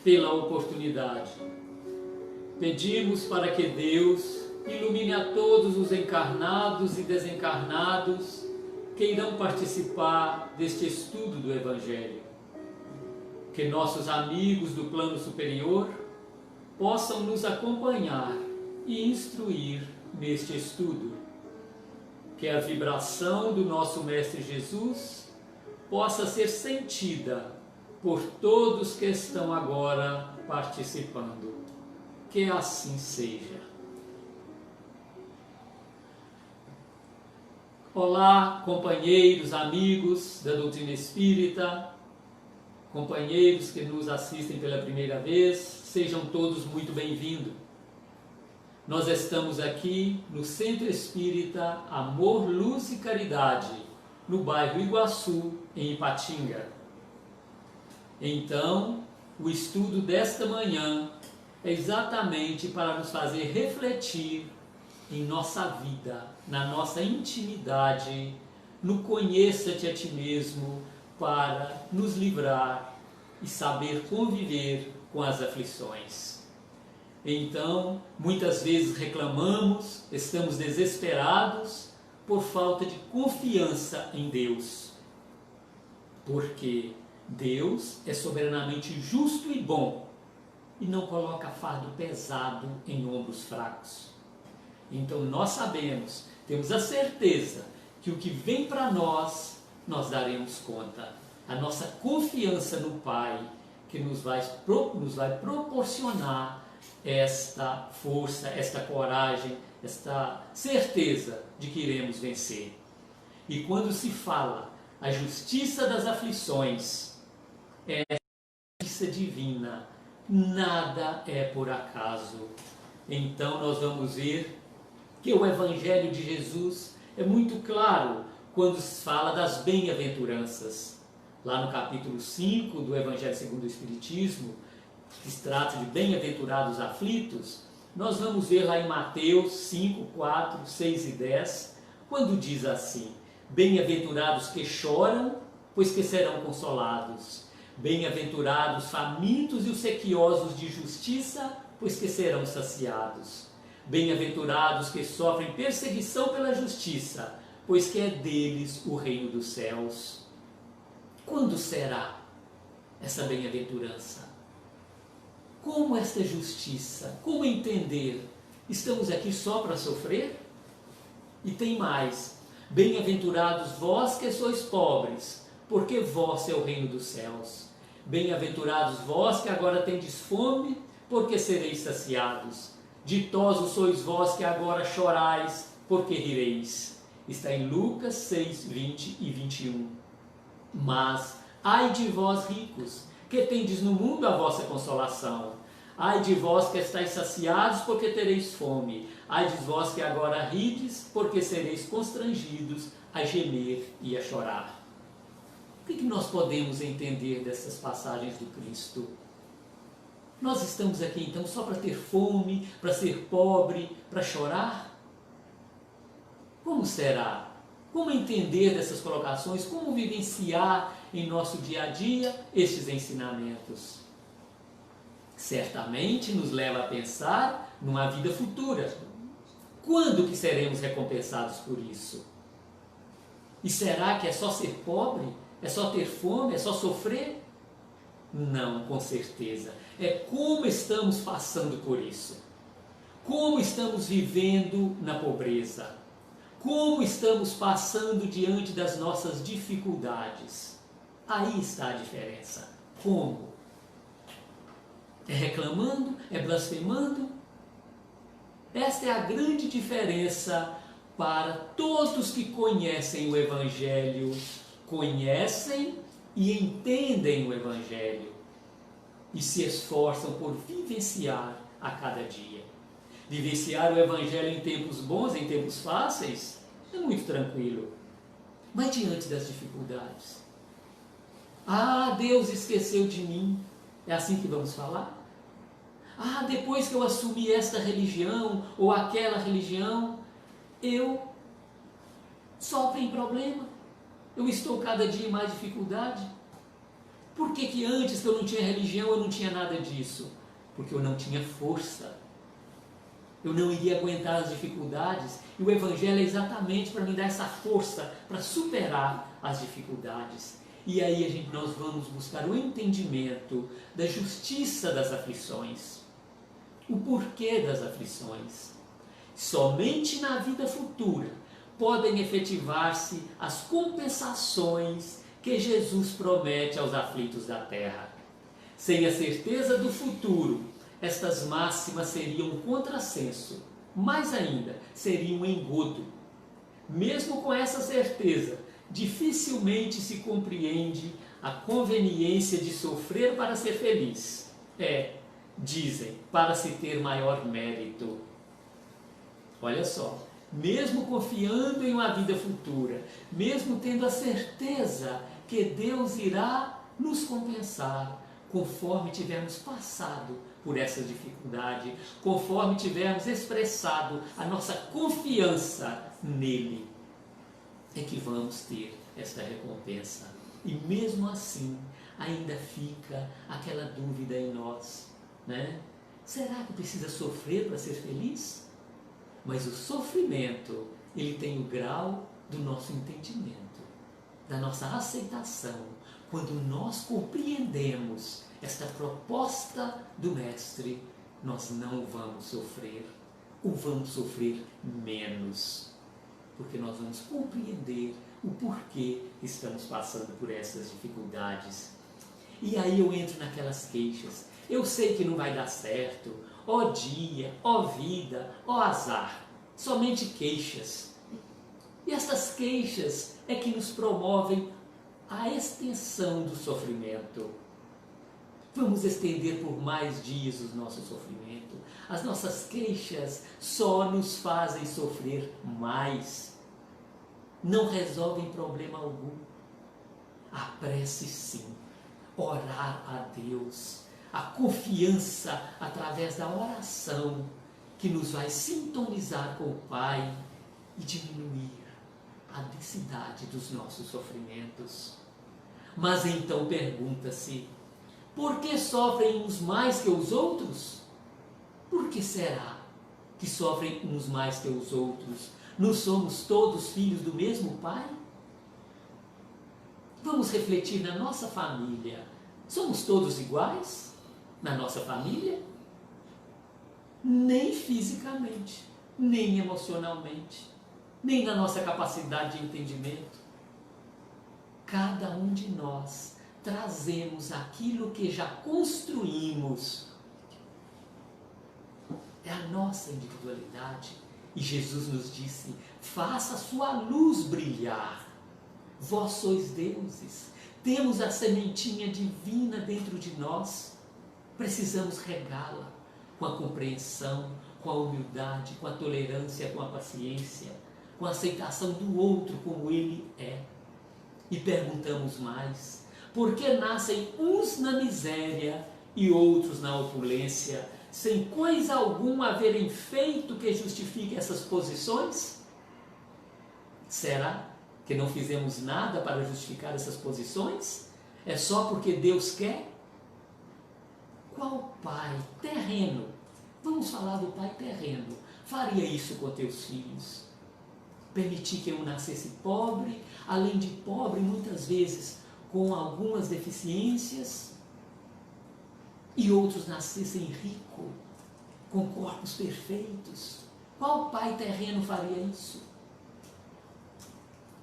pela oportunidade. Pedimos para que Deus ilumine a todos os encarnados e desencarnados que irão participar deste estudo do Evangelho. Que nossos amigos do plano superior possam nos acompanhar e instruir neste estudo. Que a vibração do nosso Mestre Jesus possa ser sentida por todos que estão agora participando. Que assim seja. Olá, companheiros, amigos da doutrina espírita, companheiros que nos assistem pela primeira vez, sejam todos muito bem-vindos. Nós estamos aqui no Centro Espírita Amor, Luz e Caridade, no bairro Iguaçu, em Ipatinga. Então, o estudo desta manhã é exatamente para nos fazer refletir em nossa vida, na nossa intimidade, no conheça-te a ti mesmo, para nos livrar e saber conviver com as aflições. Então, muitas vezes reclamamos, estamos desesperados por falta de confiança em Deus. Porque Deus é soberanamente justo e bom e não coloca fardo pesado em ombros fracos. Então nós sabemos, temos a certeza que o que vem para nós, nós daremos conta. A nossa confiança no Pai que nos vai proporcionar esta força, esta coragem, esta certeza de que iremos vencer. E quando se fala a justiça das aflições, é a justiça divina, nada é por acaso. Então nós vamos ver que o Evangelho de Jesus é muito claro quando se fala das bem-aventuranças. Lá no capítulo 5 do Evangelho segundo o Espiritismo, que se trata de bem-aventurados aflitos, nós vamos ver lá em Mateus 5, 4, 6 e 10, quando diz assim: bem-aventurados que choram, pois que serão consolados. Bem-aventurados famintos e os sequiosos de justiça, pois que serão saciados. Bem-aventurados que sofrem perseguição pela justiça, pois que é deles o reino dos céus. Quando será essa bem-aventurança? Como esta justiça? Como entender? Estamos aqui só para sofrer? E tem mais: bem-aventurados vós que sois pobres, porque vós é o reino dos céus. Bem-aventurados vós que agora tendes fome, porque sereis saciados. Ditosos sois vós que agora chorais, porque rireis. Está em Lucas 6, 20 e 21. Mas, ai de vós ricos, que tendes no mundo a vossa consolação. Ai de vós que estáis saciados, porque tereis fome. Ai de vós que agora rides, porque sereis constrangidos a gemer e a chorar. O que nós podemos entender dessas passagens do Cristo? Nós estamos aqui então só para ter fome, para ser pobre, para chorar? Como será? Como entender dessas colocações? Como vivenciar em nosso dia a dia estes ensinamentos? Certamente nos leva a pensar numa vida futura. Quando que seremos recompensados por isso? E será que é só ser pobre? É só ter fome? É só sofrer? Não, com certeza. É como estamos passando por isso. Como estamos vivendo na pobreza. Como estamos passando diante das nossas dificuldades. Aí está a diferença. Como? É reclamando? É blasfemando? Esta é a grande diferença para todos que conhecem o Evangelho, conhecem e entendem o Evangelho e se esforçam por vivenciar a cada dia. Vivenciar o Evangelho em tempos bons, em tempos fáceis, é muito tranquilo. Mas diante das dificuldades, ah, Deus esqueceu de mim. É assim que vamos falar? Ah, depois que eu assumi esta religião ou aquela religião, eu sofro em problema. Eu estou cada dia em mais dificuldade. Por que que antes que eu não tinha religião, eu não tinha nada disso? Porque eu não tinha força. Eu não iria aguentar as dificuldades. E o Evangelho é exatamente para me dar essa força, para superar as dificuldades. E aí nós vamos buscar o entendimento da justiça das aflições. O porquê das aflições. Somente na vida futura podem efetivar-se as compensações que Jesus promete aos aflitos da terra. Sem a certeza do futuro, estas máximas seriam um contrassenso. Mais ainda, seriam um engodo. Mesmo com essa certeza, dificilmente se compreende a conveniência de sofrer para ser feliz. Dizem, para se ter maior mérito. Olha só, mesmo confiando em uma vida futura, mesmo tendo a certeza que Deus irá nos compensar, conforme tivermos passado por essa dificuldade, conforme tivermos expressado a nossa confiança nele, é que vamos ter esta recompensa. E mesmo assim, ainda fica aquela dúvida em nós, né? Será que precisa sofrer para ser feliz? Mas o sofrimento, ele tem o grau do nosso entendimento, da nossa aceitação, quando nós compreendemos esta proposta do Mestre, nós não vamos sofrer, ou vamos sofrer menos, porque nós vamos compreender o porquê estamos passando por essas dificuldades. E aí eu entro naquelas queixas. Eu sei que não vai dar certo, ó dia, ó vida, ó azar, somente queixas. E essas queixas é que nos promovem a extensão do sofrimento. Vamos estender por mais dias o nosso sofrimento. As nossas queixas só nos fazem sofrer mais. Não resolvem problema algum. A prece sim, orar a Deus, a confiança através da oração que nos vai sintonizar com o Pai e diminuir a densidade dos nossos sofrimentos. Mas então pergunta-se, por que sofrem uns mais que os outros? Por que será que sofrem uns mais que os outros? Não somos todos filhos do mesmo Pai? Vamos refletir na nossa família. Somos todos iguais na nossa família? Nem fisicamente, nem emocionalmente, nem na nossa capacidade de entendimento. Cada um de nós trazemos aquilo que já construímos. É a nossa individualidade. E Jesus nos disse, faça a sua luz brilhar. Vós sois deuses. Temos a sementinha divina dentro de nós. Precisamos regá-la com a compreensão, com a humildade, com a tolerância, com a paciência, com a aceitação do outro como ele é. E perguntamos mais, por que nascem uns na miséria e outros na opulência, sem coisa alguma haverem feito que justifique essas posições? Será que não fizemos nada para justificar essas posições? É só porque Deus quer? Qual pai terreno, vamos falar do pai terreno, faria isso com teus filhos? Permitir que eu nascesse pobre, além de pobre, muitas vezes com algumas deficiências, e outros nascessem rico, com corpos perfeitos. Qual pai terreno faria isso?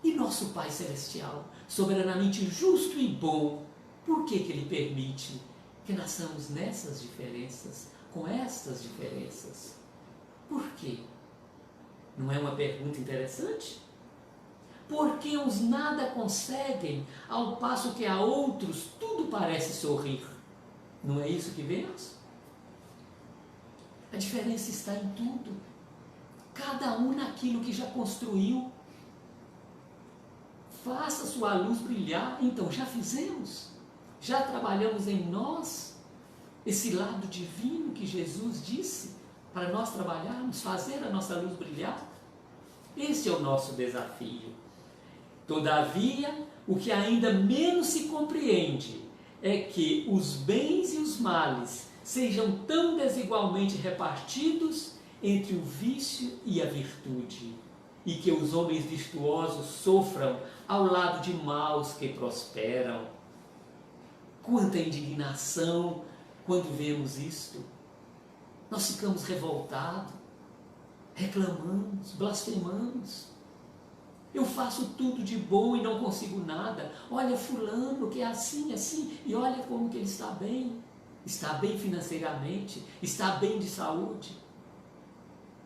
E nosso Pai Celestial, soberanamente justo e bom, por que Ele permite que nasçamos nessas diferenças, com estas diferenças? Por quê? Não é uma pergunta interessante? Por que uns nada conseguem, ao passo que a outros tudo parece sorrir? Não é isso que vemos? A diferença está em tudo. Cada um naquilo que já construiu. Faça sua luz brilhar. Então, já fizemos? Já trabalhamos em nós esse lado divino que Jesus disse para nós trabalharmos, fazer a nossa luz brilhar? Esse é o nosso desafio. Todavia, o que ainda menos se compreende é que os bens e os males sejam tão desigualmente repartidos entre o vício e a virtude, e que os homens virtuosos sofram ao lado de maus que prosperam. Quanta indignação quando vemos isto! Nós ficamos revoltados, reclamamos, blasfemamos. Eu faço tudo de bom e não consigo nada. Olha fulano que é assim, assim, e olha como que ele está bem. Está bem financeiramente, está bem de saúde.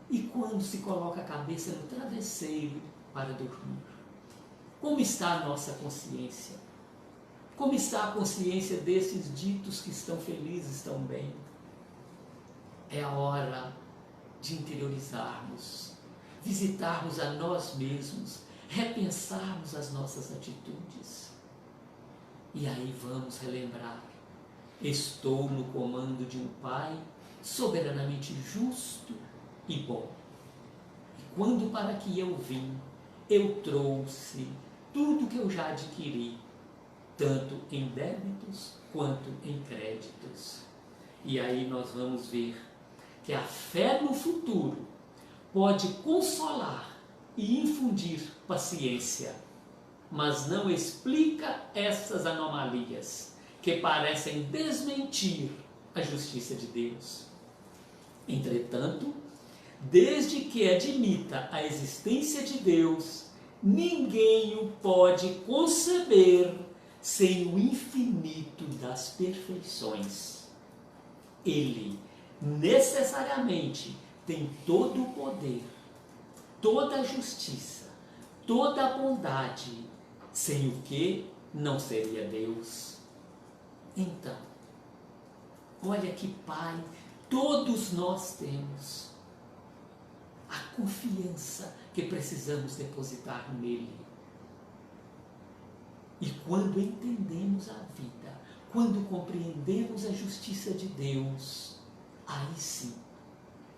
E quando se coloca a cabeça no travesseiro para dormir? Como está a nossa consciência? Como está a consciência desses ditos que estão felizes, estão bem? É a hora de interiorizarmos, visitarmos a nós mesmos, repensarmos as nossas atitudes. E aí vamos relembrar: estou no comando de um Pai soberanamente justo e bom. E quando para que eu vim, eu trouxe tudo que eu já adquiri, tanto em débitos quanto em créditos. E aí nós vamos ver que a fé no futuro pode consolar e infundir paciência, mas não explica essas anomalias que parecem desmentir a justiça de Deus. Entretanto, desde que admita a existência de Deus, ninguém o pode conceber sem o infinito das perfeições. Ele necessariamente tem todo o poder, toda a justiça, toda a bondade, sem o que não seria Deus. Então, olha que Pai todos nós temos, a confiança que precisamos depositar nele. E quando entendemos a vida, quando compreendemos a justiça de Deus, aí sim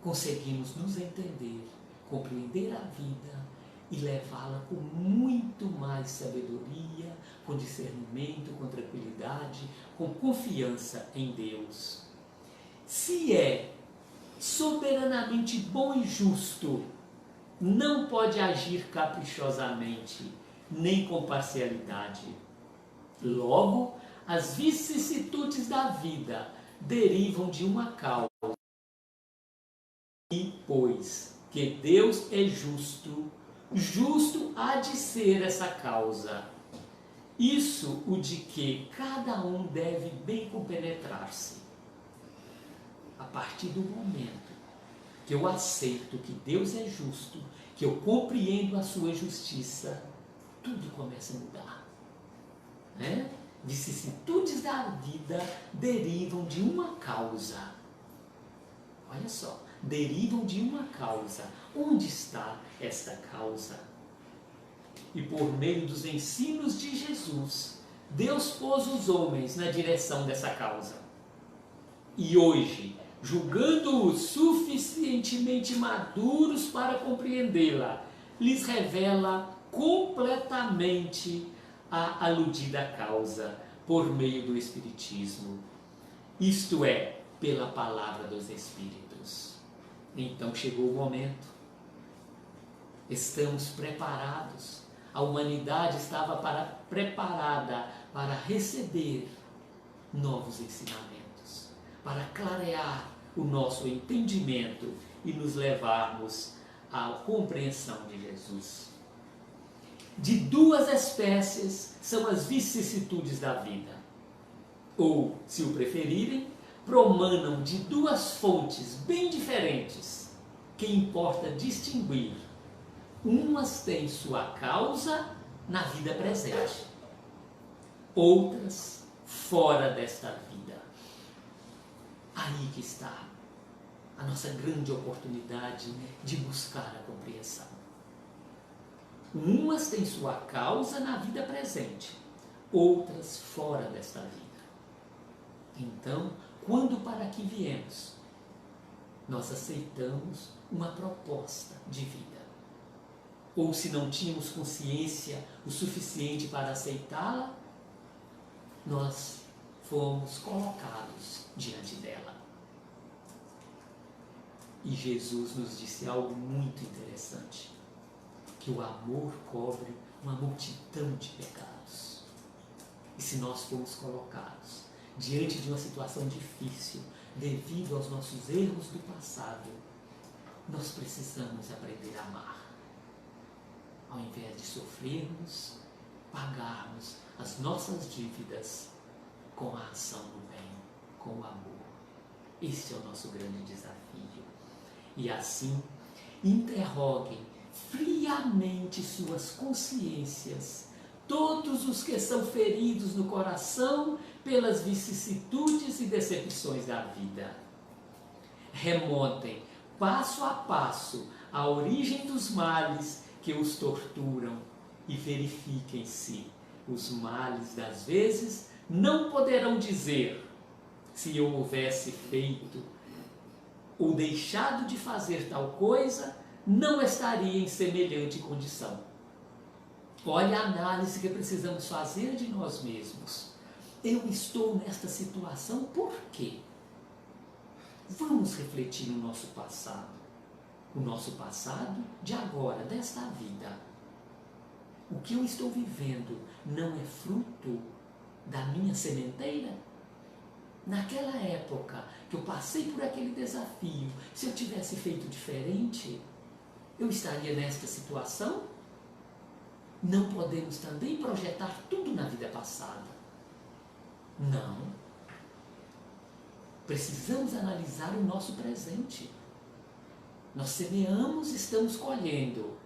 conseguimos nos entender, compreender a vida e levá-la com muito mais sabedoria, com discernimento, com tranquilidade, com confiança em Deus. Se é soberanamente bom e justo, não pode agir caprichosamente, nem com parcialidade. Logo, as vicissitudes da vida derivam de uma causa. E, pois que Deus é justo, justo há de ser essa causa. Isso o de que cada um deve bem compenetrar-se. A partir do momento que eu aceito que Deus é justo, que eu compreendo a sua justiça, tudo começa a mudar. Né? Vicissitudes da vida derivam de uma causa. Olha só, derivam de uma causa. Onde está esta causa? E por meio dos ensinos de Jesus, Deus pôs os homens na direção dessa causa. E hoje, julgando-os suficientemente maduros para compreendê-la, lhes revela completamente a aludida causa por meio do Espiritismo, isto é, pela palavra dos Espíritos. Então chegou o momento, estamos preparados, a humanidade estava preparada para receber novos ensinamentos, para clarear o nosso entendimento e nos levarmos à compreensão de Jesus. De duas espécies são as vicissitudes da vida. Ou, se o preferirem, promanam de duas fontes bem diferentes, que importa distinguir. Umas têm sua causa na vida presente, outras fora desta vida. Aí que está a nossa grande oportunidade de buscar a compreensão. Umas têm sua causa na vida presente, outras fora desta vida. Então, quando para aqui viemos, nós aceitamos uma proposta de vida. Ou se não tínhamos consciência o suficiente para aceitá-la, nós fomos colocados diante dela. E Jesus nos disse algo muito interessante, que o amor cobre uma multidão de pecados. E se nós formos colocados diante de uma situação difícil, devido aos nossos erros do passado, nós precisamos aprender a amar. Ao invés de sofrermos, pagarmos as nossas dívidas com a ação do bem, com o amor. Este é o nosso grande desafio. E assim, interroguem friamente suas consciências, todos os que são feridos no coração pelas vicissitudes e decepções da vida. Remontem passo a passo a origem dos males que os torturam e verifiquem se os males das vezes não poderão dizer: se eu houvesse feito ou deixado de fazer tal coisa, não estaria em semelhante condição. Olha a análise que precisamos fazer de nós mesmos. Eu estou nesta situação por quê? Vamos refletir no nosso passado. O nosso passado de agora, desta vida. O que eu estou vivendo não é fruto da minha sementeira? Naquela época que eu passei por aquele desafio, se eu tivesse feito diferente, eu estaria nesta situação? Não podemos também projetar tudo na vida passada. Não. Precisamos analisar o nosso presente. Nós semeamos e estamos colhendo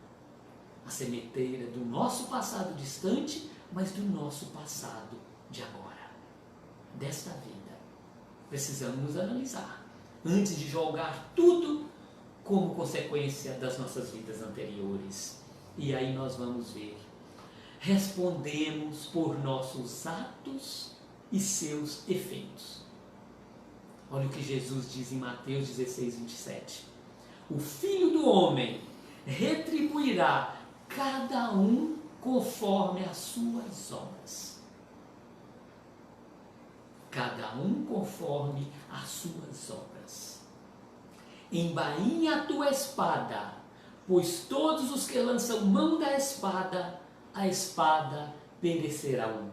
a sementeira do nosso passado distante, mas do nosso passado de agora, desta vida. Precisamos nos analisar antes de julgar tudo como consequência das nossas vidas anteriores. E aí nós vamos ver. Respondemos por nossos atos e seus efeitos. Olha o que Jesus diz em Mateus 16, 27. O Filho do Homem retribuirá cada um conforme as suas obras. Cada um conforme as suas obras. Embainha a tua espada, pois todos os que lançam mão da espada, a espada perecerão.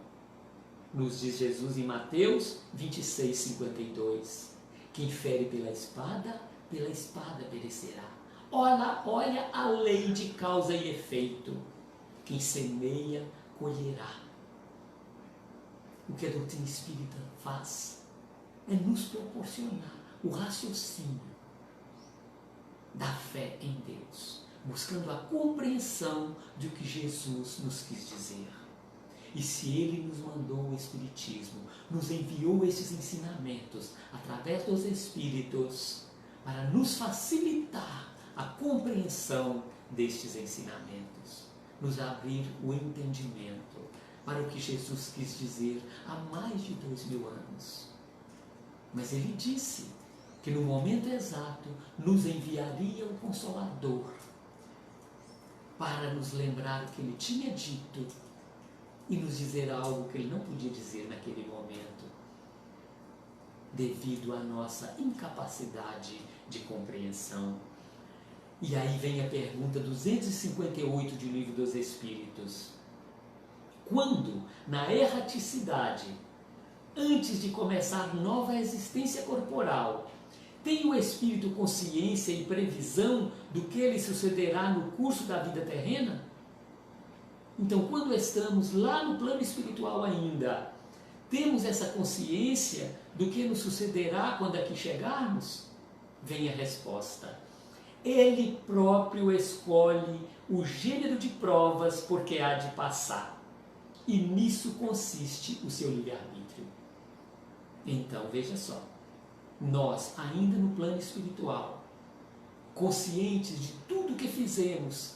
Nos diz Jesus em Mateus 26, 52. Quem fere pela espada perecerá. Olha a lei de causa e efeito. Quem semeia, colherá. O que a doutrina espírita faz é nos proporcionar o raciocínio da fé em Deus, buscando a compreensão do que Jesus nos quis dizer. E se Ele nos mandou o Espiritismo, nos enviou esses ensinamentos através dos Espíritos, para nos facilitar a compreensão destes ensinamentos, nos abrir o entendimento para o que Jesus quis dizer há mais de 2000 anos. Mas Ele disse que no momento exato nos enviaria o Consolador para nos lembrar o que Ele tinha dito e nos dizer algo que Ele não podia dizer naquele momento, devido à nossa incapacidade de compreensão. E aí vem a pergunta 258 do Livro dos Espíritos. Quando, na erraticidade, antes de começar nova existência corporal, tem o espírito consciência e previsão do que lhe sucederá no curso da vida terrena? Então, quando estamos lá no plano espiritual ainda, temos essa consciência do que nos sucederá quando aqui chegarmos? Vem a resposta. Ele próprio escolhe o gênero de provas por que há de passar. E nisso consiste o seu livre-arbítrio. Então, veja só. Nós, ainda no plano espiritual, conscientes de tudo que fizemos,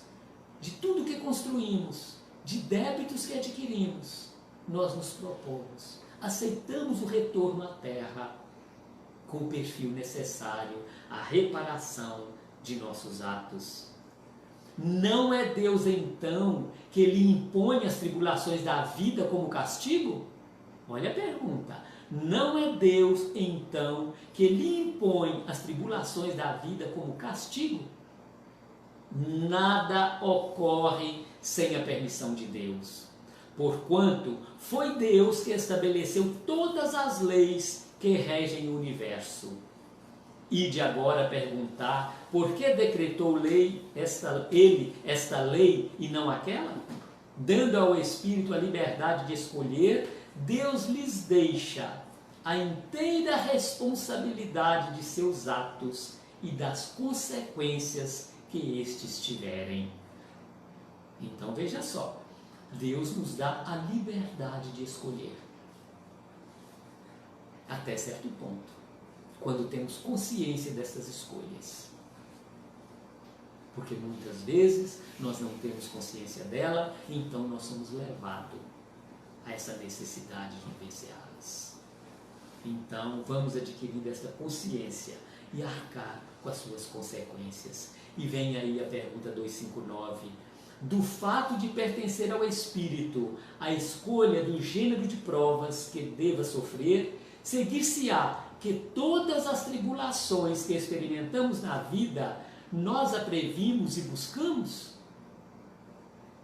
de tudo que construímos, de débitos que adquirimos, nós nos propomos, aceitamos o retorno à Terra com o perfil necessário à reparação de nossos atos. Não é Deus, então, que lhe impõe as tribulações da vida como castigo? Olha a pergunta. Não é Deus, então, que lhe impõe as tribulações da vida como castigo? Nada ocorre sem a permissão de Deus, porquanto foi Deus que estabeleceu todas as leis que regem o universo. Ide agora perguntar por que decretou ele esta lei e não aquela? Dando ao Espírito a liberdade de escolher, Deus lhes deixa a inteira responsabilidade de seus atos e das consequências que estes tiverem. Então veja só, Deus nos dá a liberdade de escolher, até certo ponto, quando temos consciência dessas escolhas. Porque muitas vezes nós não temos consciência dela, então nós somos levados a essa necessidade de vivenciá-las. Então vamos adquirindo esta consciência e arcar com as suas consequências. E vem aí a pergunta 259. Do fato de pertencer ao Espírito, a escolha do gênero de provas que deva sofrer, seguir-se-á que todas as tribulações que experimentamos na vida, nós a previmos e buscamos?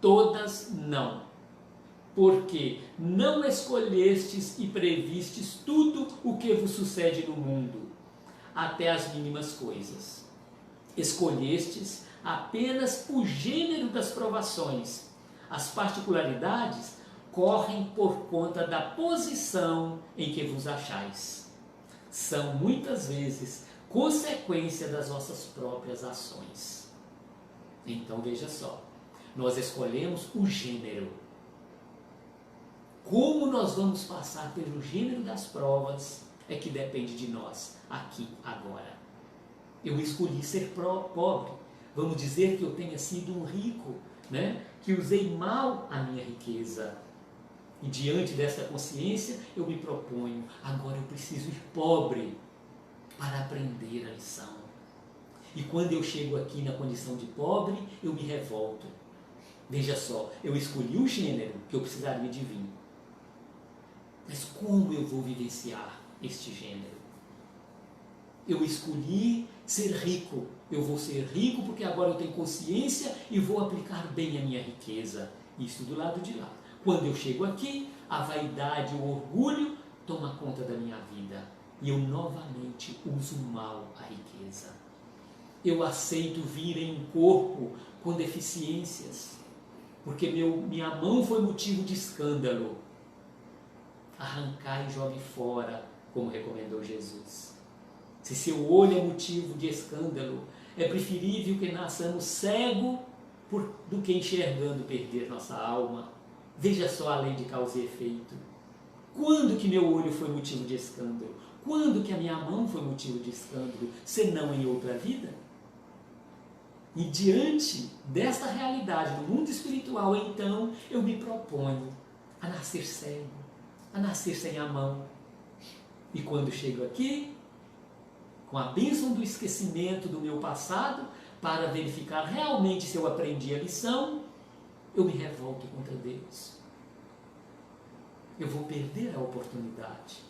Todas não. Porque não escolhestes e previstes tudo o que vos sucede no mundo, até as mínimas coisas. Escolhestes apenas o gênero das provações. As particularidades correm por conta da posição em que vos achais. São muitas vezes consequência das vossas próprias ações. Então veja só, nós escolhemos o gênero. Como nós vamos passar pelo gênero das provas é que depende de nós, aqui, agora. Eu escolhi ser pobre. Vamos dizer que eu tenha sido um rico, né? Que usei mal a minha riqueza. E diante dessa consciência, eu me proponho, agora eu preciso ir pobre para aprender a lição. E quando eu chego aqui na condição de pobre, eu me revolto. Veja só, eu escolhi o gênero que eu precisaria de vir. Mas como eu vou vivenciar este gênero? Eu escolhi ser rico. Eu vou ser rico porque agora eu tenho consciência e vou aplicar bem a minha riqueza. Isso do lado de lá. Quando eu chego aqui, a vaidade, o orgulho toma conta da minha vida. E eu novamente uso mal a riqueza. Eu aceito vir em um corpo com deficiências. Porque minha mão foi motivo de escândalo. Arrancar e jogue fora, como recomendou Jesus. Se seu olho é motivo de escândalo, é preferível que nasçamos cego do que enxergando perder nossa alma. Veja só a lei de causa e efeito. Quando que meu olho foi motivo de escândalo? Quando que a minha mão foi motivo de escândalo, senão em outra vida? E diante desta realidade do mundo espiritual, então, eu me proponho a nascer cego, a nascer sem a mão. E quando chego aqui, com a bênção do esquecimento do meu passado, para verificar realmente se eu aprendi a lição, eu me revolto contra Deus. Eu vou perder a oportunidade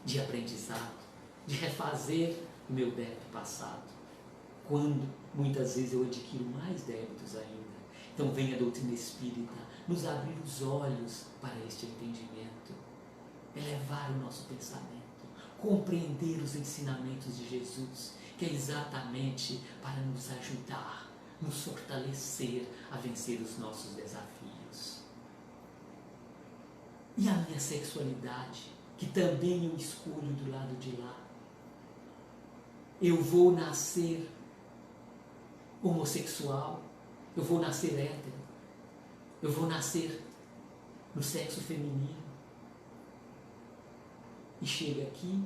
de aprendizado, de refazer o meu débito passado, quando muitas vezes eu adquiro mais débitos ainda. Então vem a doutrina espírita nos abrir os olhos para este entendimento, elevar o nosso pensamento, compreender os ensinamentos de Jesus, que é exatamente para nos ajudar, nos fortalecer a vencer os nossos desafios. E a minha sexualidade, que também eu escolho do lado de lá. Eu vou nascer homossexual, eu vou nascer hétero, eu vou nascer no sexo feminino. E chega aqui,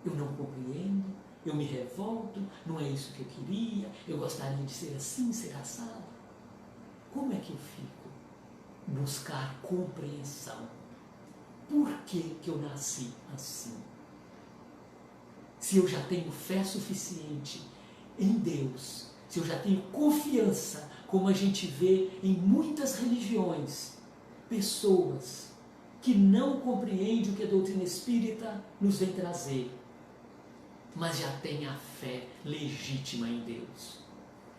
eu não compreendo, eu me revolto, não é isso que eu queria, eu gostaria de ser assim, ser assado. Como é que eu fico? Buscar compreensão. Por que eu nasci assim? Se eu já tenho fé suficiente em Deus, se eu já tenho confiança, como a gente vê em muitas religiões, pessoas que não compreende o que a doutrina espírita nos vem trazer, mas já tem a fé legítima em Deus.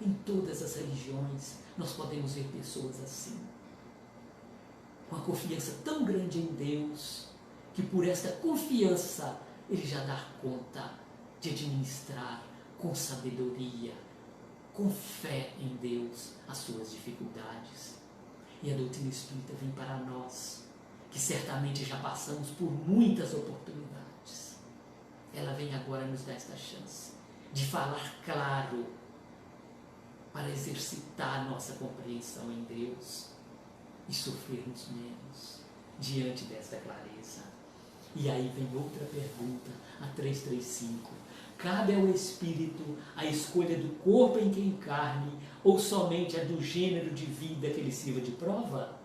Em todas as religiões nós podemos ver pessoas assim, com a confiança tão grande em Deus, que por esta confiança ele já dá conta de administrar com sabedoria, com fé em Deus, as suas dificuldades. E a doutrina espírita vem para nós, que certamente já passamos por muitas oportunidades. Ela vem agora nos dar esta chance de falar claro, para exercitar a nossa compreensão em Deus e sofrermos menos diante desta clareza. E aí vem outra pergunta, a 335. Cabe ao espírito a escolha do corpo em que encarne ou somente a do gênero de vida que lhe sirva de prova?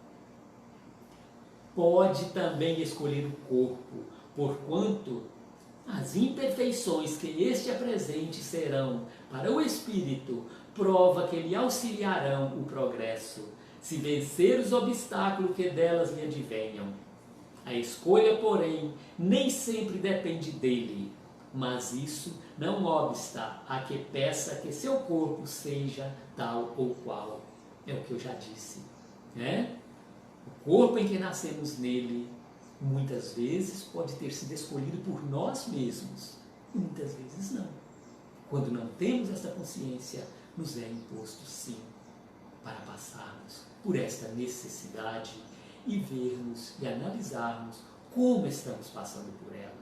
Pode também escolher o corpo, porquanto as imperfeições que este apresente serão para o espírito prova que lhe auxiliarão o progresso, se vencer os obstáculos que delas lhe advenham. A escolha, porém, nem sempre depende dele, mas isso não obsta a que peça que seu corpo seja tal ou qual. É o que eu já disse, né? O corpo em que nascemos nele, muitas vezes pode ter sido escolhido por nós mesmos, e muitas vezes não. Quando não temos essa consciência, nos é imposto sim, para passarmos por esta necessidade e vermos e analisarmos como estamos passando por ela.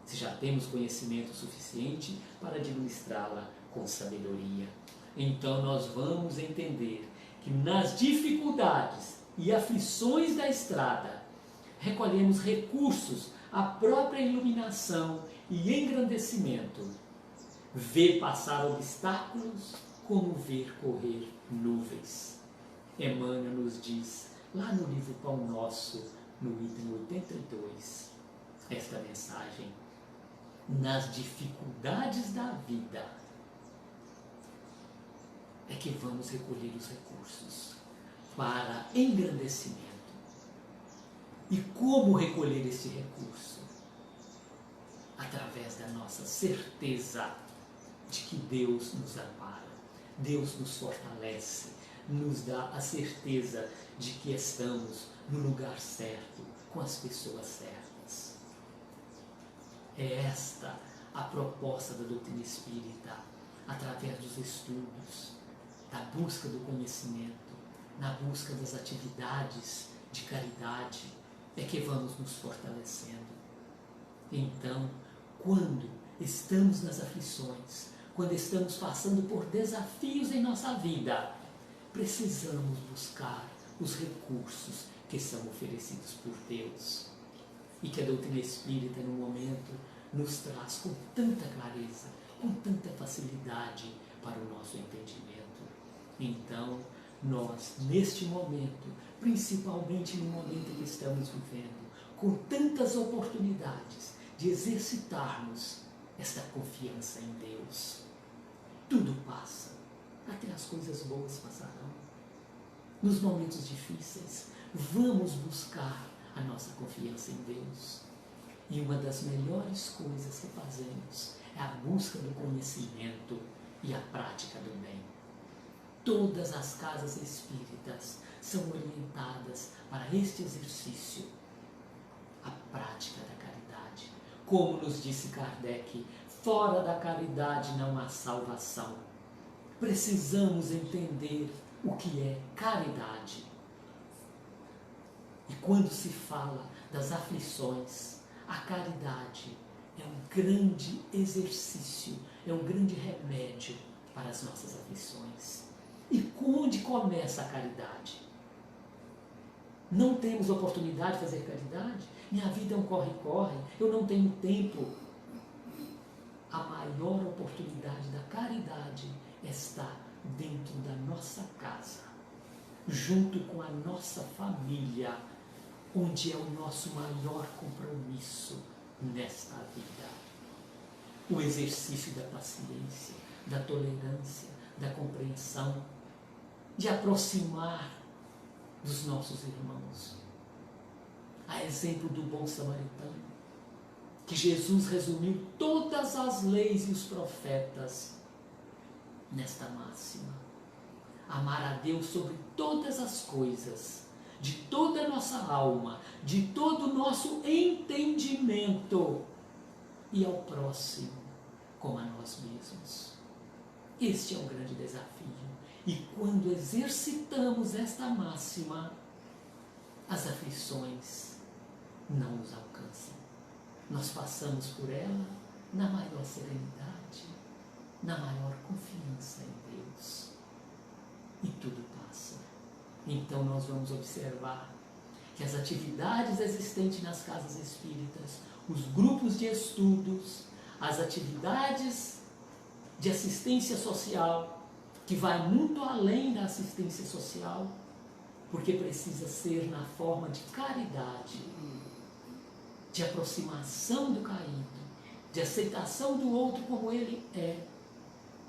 Se já temos conhecimento suficiente para administrá-la com sabedoria. Então nós vamos entender que nas dificuldades e aflições da estrada, recolhemos recursos à própria iluminação e engrandecimento. Ver passar obstáculos como ver correr nuvens. Emmanuel nos diz, lá no livro Pão Nosso, no item 82, esta mensagem: nas dificuldades da vida é que vamos recolher os recursos para engrandecimento. E como recolher esse recurso? Através da nossa certeza de que Deus nos ampara, Deus nos fortalece, nos dá a certeza de que estamos no lugar certo, com as pessoas certas. É esta a proposta da doutrina espírita, através dos estudos, da busca do conhecimento, na busca das atividades de caridade, é que vamos nos fortalecendo. Então, quando estamos nas aflições, quando estamos passando por desafios em nossa vida, precisamos buscar os recursos que são oferecidos por Deus e que a doutrina espírita, no momento, nos traz com tanta clareza, com tanta facilidade para o nosso entendimento. Então, nós, neste momento, principalmente no momento que estamos vivendo, com tantas oportunidades de exercitarmos esta confiança em Deus, tudo passa, até as coisas boas passarão. Nos momentos difíceis, vamos buscar a nossa confiança em Deus. E uma das melhores coisas que fazemos é a busca do conhecimento e a prática do bem. Todas as casas espíritas são orientadas para este exercício, a prática da caridade. Como nos disse Kardec, fora da caridade não há salvação. Precisamos entender o que é caridade. E quando se fala das aflições, a caridade é um grande exercício, é um grande remédio para as nossas aflições. E onde começa a caridade? Não temos oportunidade de fazer caridade? Minha vida é um corre-corre, eu não tenho tempo. A maior oportunidade da caridade está dentro da nossa casa, junto com a nossa família, onde é o nosso maior compromisso nesta vida. O exercício da paciência, da tolerância, da compreensão, de aproximar dos nossos irmãos. a exemplo do bom samaritano, que Jesus resumiu todas as leis e os profetas nesta máxima: amar a Deus sobre todas as coisas, de toda a nossa alma, de todo o nosso entendimento, e ao próximo como a nós mesmos. Este é o grande desafio. E quando exercitamos esta máxima, as aflições não nos alcançam. Nós passamos por ela na maior serenidade, na maior confiança em Deus. E tudo passa. Então nós vamos observar que as atividades existentes nas casas espíritas, os grupos de estudos, as atividades de assistência social, que vai muito além da assistência social, porque precisa ser na forma de caridade, de aproximação do caído, de aceitação do outro como ele é,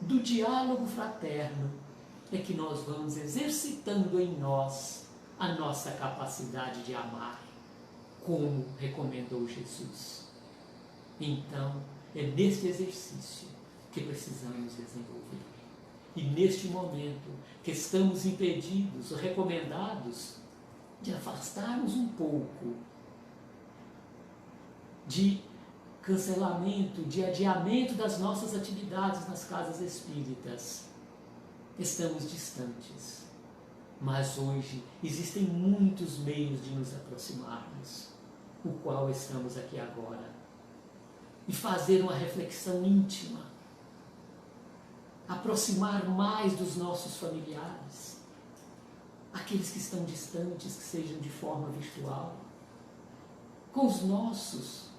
do diálogo fraterno, é que nós vamos exercitando em nós a nossa capacidade de amar, como recomendou Jesus. Então, é neste exercício que precisamos desenvolver. E neste momento que estamos impedidos, recomendados, de afastarmos um pouco, de cancelamento, de adiamento das nossas atividades nas casas espíritas, estamos distantes. Mas hoje existem muitos meios de nos aproximarmos, o qual estamos aqui agora, e fazer uma reflexão íntima, aproximar mais dos nossos familiares, aqueles que estão distantes, que sejam de forma virtual, com os nossos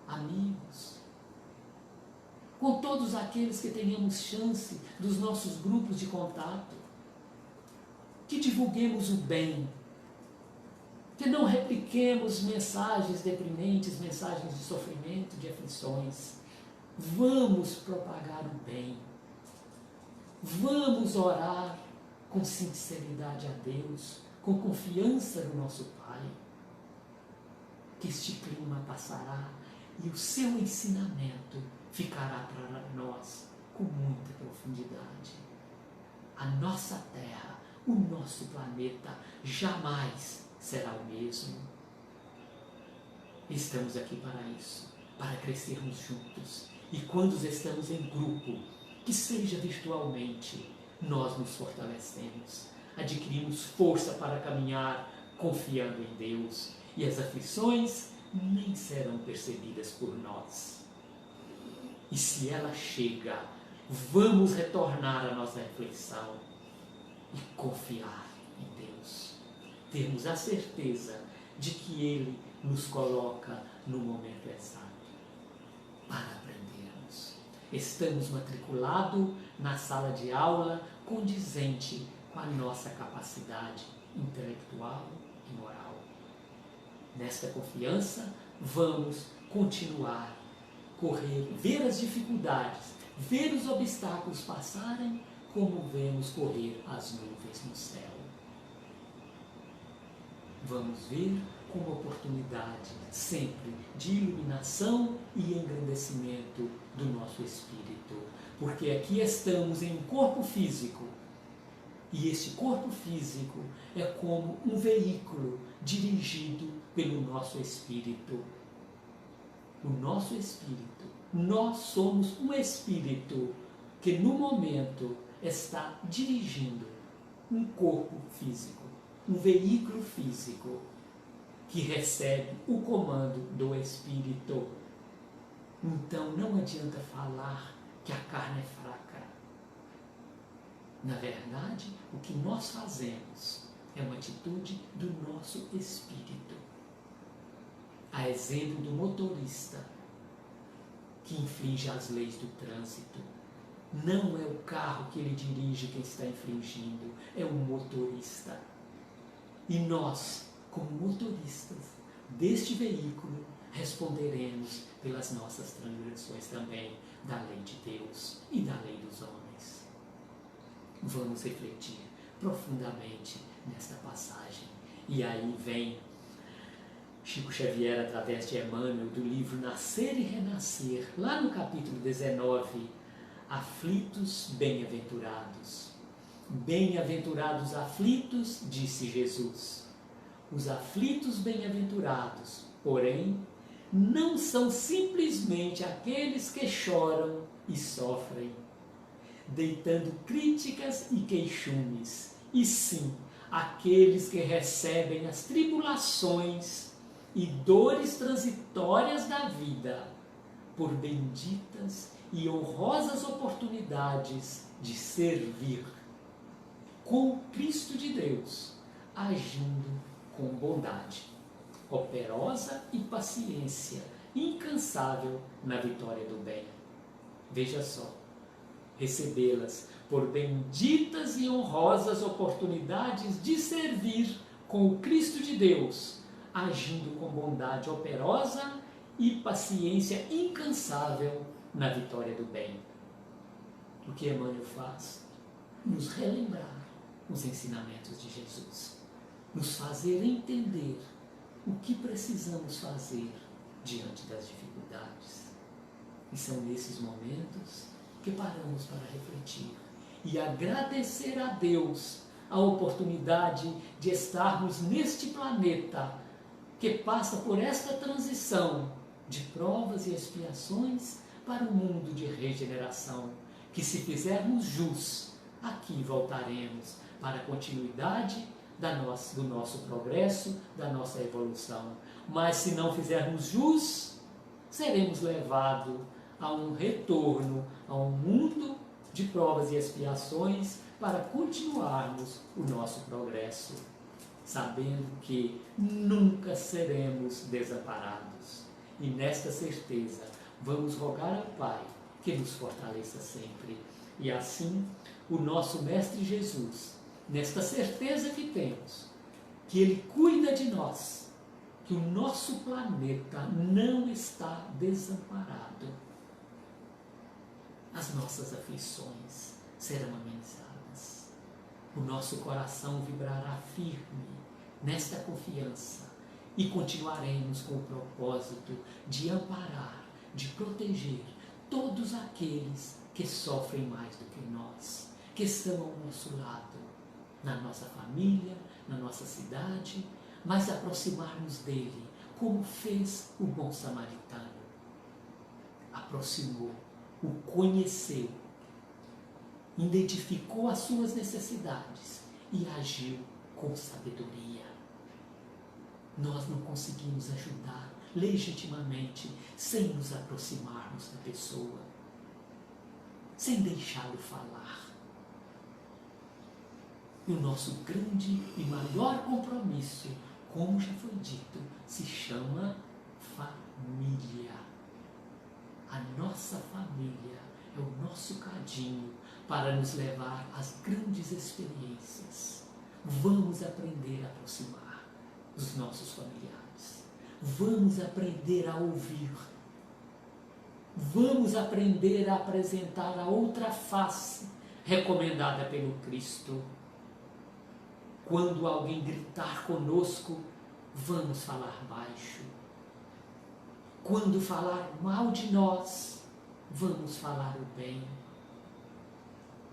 amigos, com todos aqueles que tenhamos chance dos nossos grupos de contato, que divulguemos o bem, que não repliquemos mensagens deprimentes, mensagens de sofrimento, de aflições. Vamos propagar o bem. Vamos orar com sinceridade a Deus, com confiança no nosso Pai, que este clima passará e o seu ensinamento ficará para nós com muita profundidade. A nossa Terra, o nosso planeta, jamais será o mesmo. Estamos aqui para isso, para crescermos juntos. E quando estamos em grupo, que seja virtualmente, nós nos fortalecemos, adquirimos força para caminhar confiando em Deus, e as aflições nem serão percebidas por nós. E se ela chega, vamos retornar à nossa reflexão e confiar em Deus. Termos a certeza de que Ele nos coloca no momento exato para aprendermos. Estamos matriculados na sala de aula condizente com a nossa capacidade intelectual e moral. Nesta confiança, vamos continuar, correr, ver as dificuldades, ver os obstáculos passarem, como vemos correr as nuvens no céu. Vamos ver como oportunidade sempre de iluminação e engrandecimento do nosso espírito, porque aqui estamos em um corpo físico, e este corpo físico é como um veículo dirigido pelo nosso espírito. O nosso espírito, nós somos um espírito que no momento está dirigindo um corpo físico, um veículo físico que recebe o comando do espírito. Então não adianta falar que a carne é fraca. Na verdade, o que nós fazemos é uma atitude do nosso espírito. A exemplo do motorista que infringe as leis do trânsito. Não é o carro que ele dirige quem está infringindo, é o motorista. E nós, como motoristas deste veículo, responderemos pelas nossas transgressões também da lei de Deus e da lei dos homens. Vamos refletir profundamente nesta passagem. E aí vem Chico Xavier, através de Emmanuel, do livro Nascer e Renascer, lá no capítulo 19, aflitos bem-aventurados. Bem-aventurados aflitos, disse Jesus. Os aflitos bem-aventurados, porém, não são simplesmente aqueles que choram e sofrem, deitando críticas e queixumes, e sim aqueles que recebem as tribulações e dores transitórias da vida por benditas e honrosas oportunidades de servir com Cristo de Deus, agindo com bondade, operosa e paciência incansável na vitória do bem. Veja só, recebê-las por benditas e honrosas oportunidades de servir com o Cristo de Deus, agindo com bondade operosa e paciência incansável na vitória do bem. O que Emmanuel faz? Nos relembrar os ensinamentos de Jesus, nos fazer entender o que precisamos fazer diante das dificuldades. E são nesses momentos que paramos para refletir e agradecer a Deus a oportunidade de estarmos neste planeta que passa por esta transição de provas e expiações para um mundo de regeneração, que se fizermos jus, aqui voltaremos para a continuidade do nosso progresso, da nossa evolução. Mas se não fizermos jus, seremos levados a um retorno, a um mundo de provas e expiações para continuarmos o nosso progresso, sabendo que nunca seremos desamparados. E nesta certeza, vamos rogar ao Pai que nos fortaleça sempre. E assim, o nosso Mestre Jesus, nesta certeza que temos, que Ele cuida de nós, que o nosso planeta não está desamparado, as nossas aflições serão amenizadas. O nosso coração vibrará firme nesta confiança e continuaremos com o propósito de amparar, de proteger todos aqueles que sofrem mais do que nós, que estão ao nosso lado, na nossa família, na nossa cidade, mas aproximar-nos dele, como fez o bom samaritano. Aproximou, o conheceu, identificou as suas necessidades e agiu com sabedoria. Nós não conseguimos ajudar legitimamente sem nos aproximarmos da pessoa, sem deixá-lo falar. E o nosso grande e maior compromisso, como já foi dito, se chama família. A nossa família é o nosso cadinho para nos levar às grandes experiências. Vamos aprender a aproximar dos nossos familiares. Vamos aprender a ouvir. Vamos aprender a apresentar a outra face recomendada pelo Cristo. Quando alguém gritar conosco, vamos falar baixo. Quando falar mal de nós, vamos falar o bem.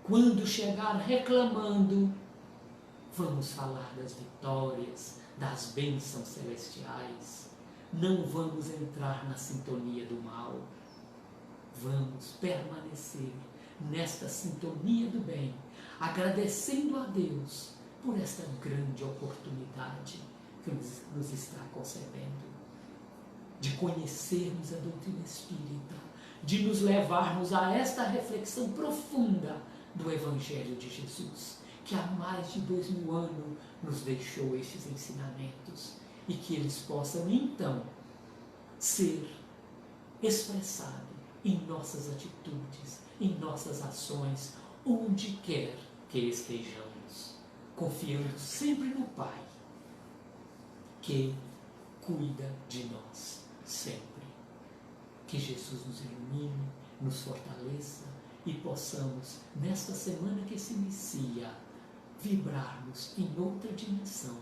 Quando chegar reclamando, vamos falar das vitórias, das bênçãos celestiais. Não vamos entrar na sintonia do mal. Vamos permanecer nesta sintonia do bem, agradecendo a Deus por esta grande oportunidade que nos está concedendo, de conhecermos a doutrina espírita, de nos levarmos a esta reflexão profunda do Evangelho de Jesus, que há mais de 2000 anos nos deixou estes ensinamentos, e que eles possam então ser expressados em nossas atitudes, em nossas ações, onde quer que estejamos, confiando sempre no Pai, que cuida de nós sempre. Que Jesus nos ilumine, nos fortaleça e possamos, nesta semana que se inicia, vibrarmos em outra dimensão,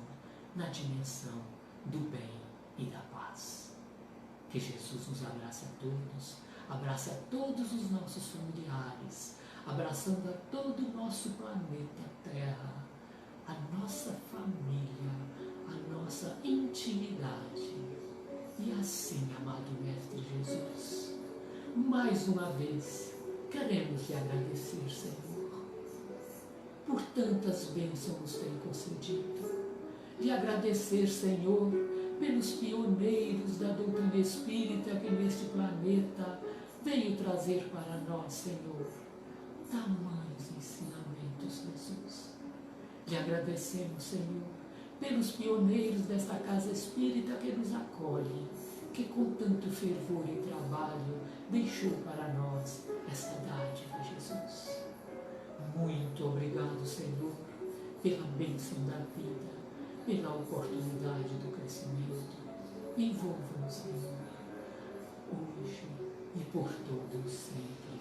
na dimensão do bem, e da paz. Que Jesus nos abrace a todos, abrace a todos os nossos familiares, abraçando a todo o nosso planeta Terra, a nossa família, a nossa intimidade. E assim, amado Mestre Jesus, mais uma vez, queremos lhe agradecer, Senhor, por tantas bênçãos nos tem concedido. Lhe agradecer, Senhor, pelos pioneiros da doutrina espírita que neste planeta veio trazer para nós, Senhor, tamanhos ensinamentos, Jesus. Lhe agradecemos, Senhor, pelos pioneiros desta casa espírita que nos acolhe, que com tanto fervor e trabalho deixou para nós esta dádiva, Jesus. Muito obrigado, Senhor, pela bênção da vida, pela oportunidade do crescimento. Envolva-nos, Senhor, hoje e por todos sempre.